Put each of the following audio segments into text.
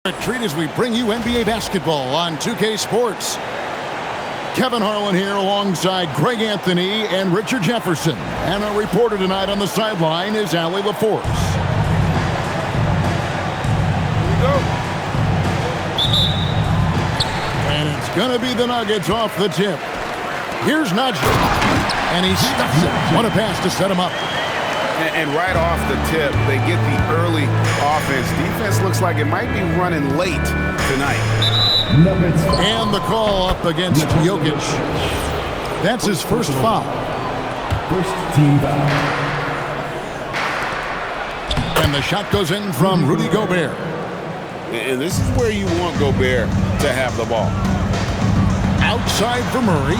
A treat as we bring you NBA basketball on 2K Sports. Kevin Harlan here alongside Greg Anthony and Richard Jefferson. And our reporter tonight on the sideline is Allie LaForce. Here we go. And it's going to be the Nuggets off the tip. Here's Najee. And he stuffs it. What a pass to set him up. And right off the tip, they get the early offense. Defense looks like it might be running late tonight. And the call up against Jokic. That's his first foul. First team foul. And the shot goes in from Rudy Gobert. And this is where you want Gobert to have the ball. Outside for Murray.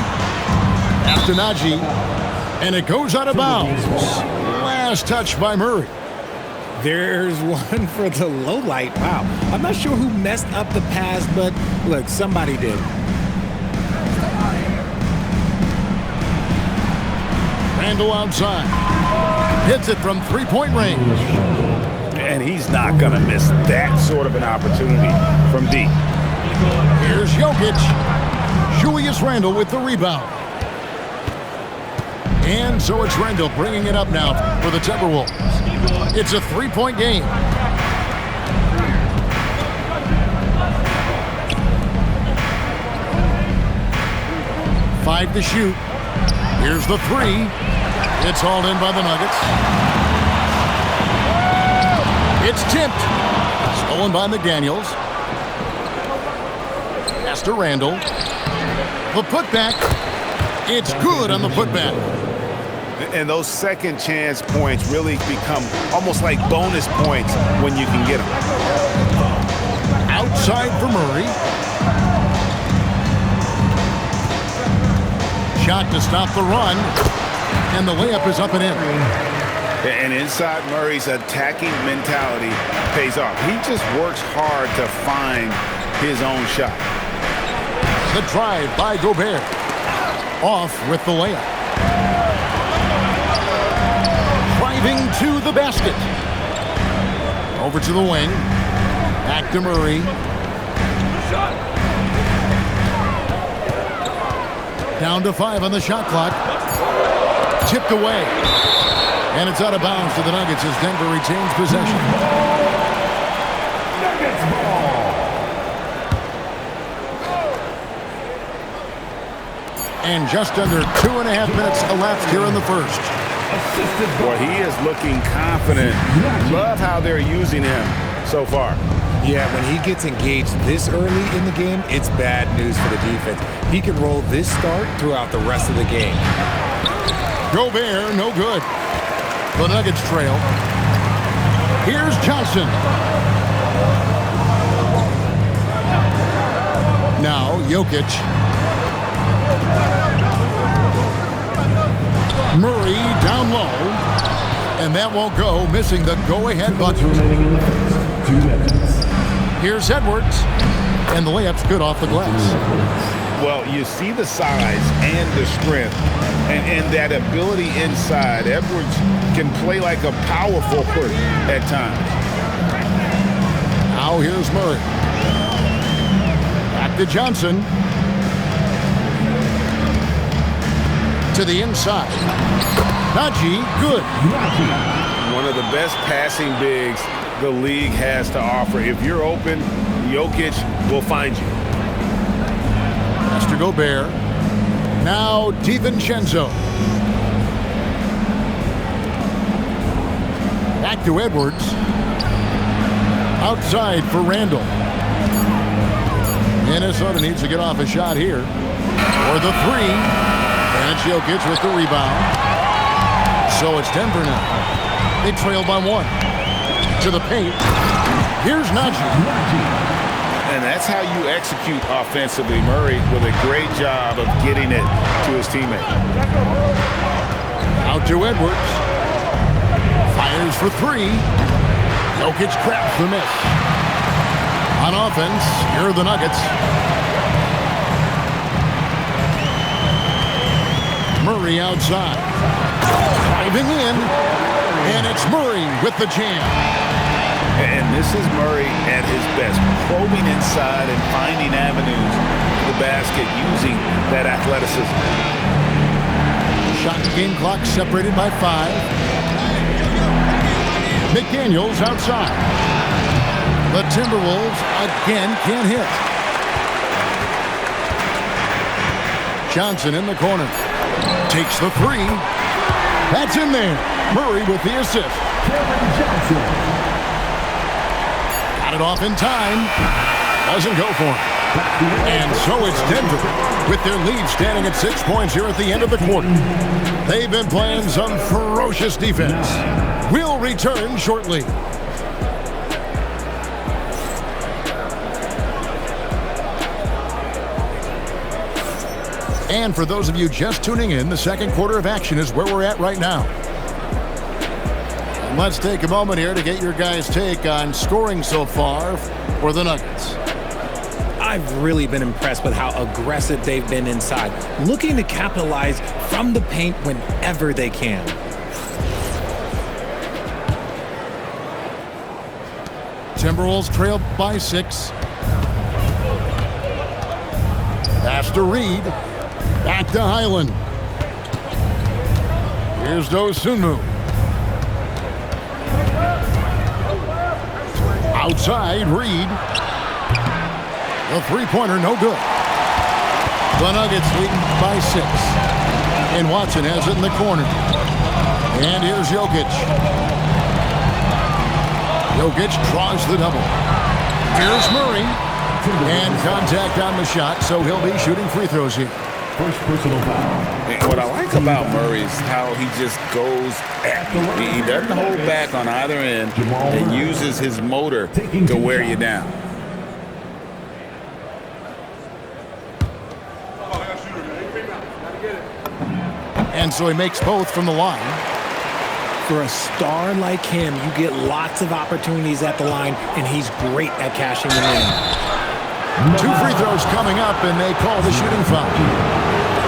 After Najee. And it goes out of bounds. Last touch by Murray. There's one for the low light. Wow. I'm not sure who messed up the pass, but look, somebody did. Randle outside. Hits it from three-point range. And he's not going to miss that sort of an opportunity from deep. Here's Jokic. Julius Randle with the rebound. And so it's Randle bringing it up now for the Timberwolves. It's a three-point game. Five to shoot. Here's the three. It's hauled in by the Nuggets. It's tipped. Stolen by McDaniels. Pass to Randle. The putback. It's good on the putback. And those second chance points really become almost like bonus points when you can get them. Outside for Murray. Shot to stop the run. And the layup is up and in. And inside Murray's attacking mentality pays off. He just works hard to find his own shot. The drive by Gobert. Off with the layup. Driving to the basket. Over to the wing. Back to Murray. Down to 5 on the shot clock. Tipped away. And it's out of bounds to the Nuggets as Denver retains possession. Nuggets ball. And just under 2.5 minutes elapsed here in the first. Boy, he is looking confident. Love how they're using him so far. Yeah, when he gets engaged this early in the game, it's bad news for the defense. He can roll this start throughout the rest of the game. Gobert, no good. The Nuggets trail. Here's Johnson. Now, Jokic. Murray down low. And that won't go, missing the go-ahead bucket. Here's Edwards. And the layup's good off the glass. Well, you see the size and the strength and that ability inside. Edwards can play like a power forward at times. Now here's Murray. Back to Johnson. To the inside. Najee, good. One of the best passing bigs the league has to offer. If you're open, Jokic will find you. Mr. Gobert. Now DiVincenzo. Back to Edwards. Outside for Randle. Minnesota needs to get off a shot here. For the three. And it's Jokic with the rebound. So it's Denver now. They trail by 1. To the paint. Here's Najee. And that's how you execute offensively. Murray with a great job of getting it to his teammate. Out to Edwards. Fires for 3. Jokic cracks the miss. On offense, here are the Nuggets. Murray outside. Driving in. And it's Murray with the jam. And this is Murray at his best, probing inside and finding avenues to the basket using that athleticism. Shot game clock separated by 5. McDaniels outside. The Timberwolves again can't hit. Johnson in the corner. Takes the 3. That's in there. Murray with the assist. Johnson. Got it off in time. Doesn't go for him. And so it's Denver with their lead standing at 6 points here at the end of the quarter. They've been playing some ferocious defense. We'll return shortly. And for those of you just tuning in, the second quarter of action is where we're at right now. And let's take a moment here to get your guys' take on scoring so far for the Nuggets. I've really been impressed with how aggressive they've been inside, looking to capitalize from the paint whenever they can. Timberwolves trail by 6. Pass to Reed. Back to Highland. Here's Dosunmu. Outside, Reed. The three-pointer, no good. The Nuggets leading by 6. And Watson has it in the corner. And here's Jokic. Jokic draws the double. Here's Murray. And contact on the shot, so he'll be shooting free throws here. First personal foul. And what I like about Murray is how he just goes at you. He doesn't hold back on either end and uses his motor to wear you down. And so he makes both from the line. For a star like him, you get lots of opportunities at the line, and he's great at cashing them in. 2 free throws coming up, and they call the shooting foul.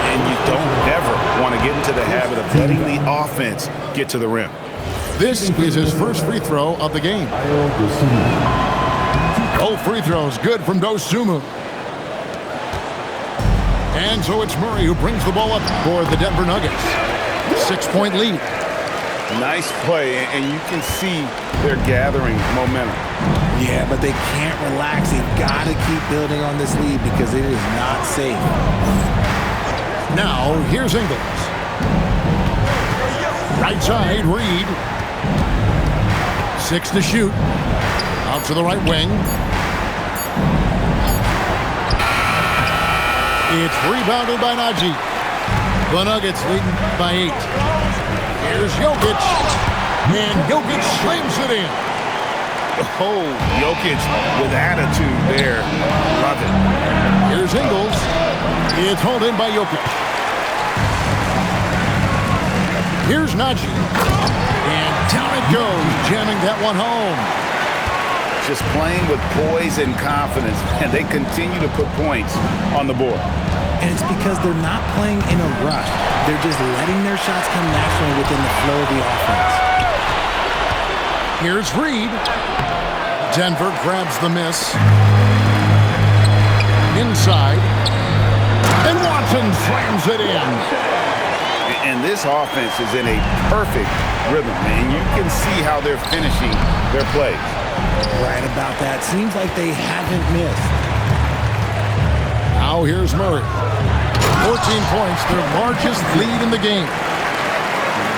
And you don't ever want to get into the habit of letting the offense get to the rim. This is his first free throw of the game. Both free throws good from Dosunmu. And so it's Murray who brings the ball up for the Denver Nuggets. 6-point lead. Nice play, and you can see they're gathering momentum. Yeah, but they can't relax. They've got to keep building on this lead because it is not safe. Now, here's Ingles. Right side, Reed. 6 to shoot. Out to the right wing. It's rebounded by Najee. The Nuggets leading by 8. Here's Jokic. And Jokic slams it in. Oh, Jokic with attitude there. Love it. Here's Ingles. It's hauled in by Jokic. Here's Najee. And down it goes, jamming that one home. Just playing with poise and confidence, and they continue to put points on the board. And it's because they're not playing in a rush. They're just letting their shots come naturally within the flow of the offense. Here's Reed. Denver grabs the miss. Inside. And Watson slams it in. And this offense is in a perfect rhythm, and you can see how they're finishing their plays. Right about that. Seems like they haven't missed. Now here's Murray. 14 points, their largest lead in the game.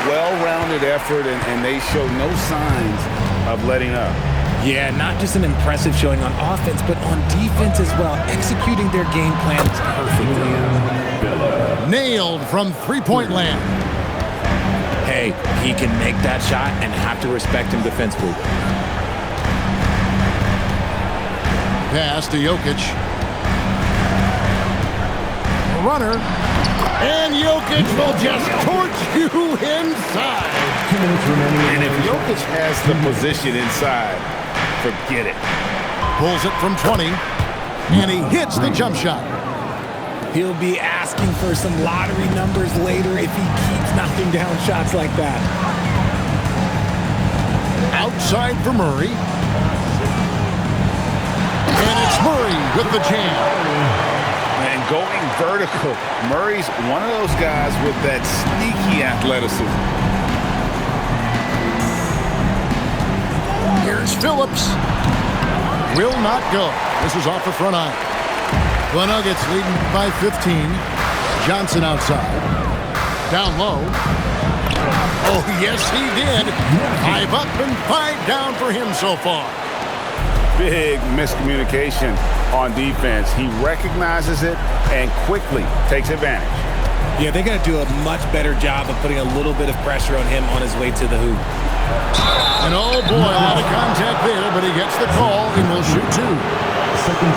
Well-rounded effort, and they show no signs of letting up. Yeah, not just an impressive showing on offense, but on defense as well, executing their game plans perfectly. Nailed from three-point land. Hey, he can make that shot and have to respect him defensively. Pass to Jokic. Runner. And Jokic will just torch you inside. 2 minutes remaining. And if Jokic has the position inside, forget it. Pulls it from 20. And he hits the jump shot. He'll be asking for some lottery numbers later if he keeps knocking down shots like that. Outside for Murray. Murray with the jam. And going vertical. Murray's one of those guys with that sneaky athleticism. Here's Phillips. Will not go. This is off the front iron. The Nuggets leading by 15. Johnson outside. Down low. Oh, yes, he did. 5 up and 5 down for him so far. Big miscommunication on defense. He recognizes it and quickly takes advantage. Yeah, they're going to do a much better job of putting a little bit of pressure on him on his way to the hoop. And oh boy, a lot of contact there, but he gets the call and will shoot 2.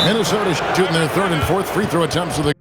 Minnesota shooting their 3rd and 4th free throw attempts of the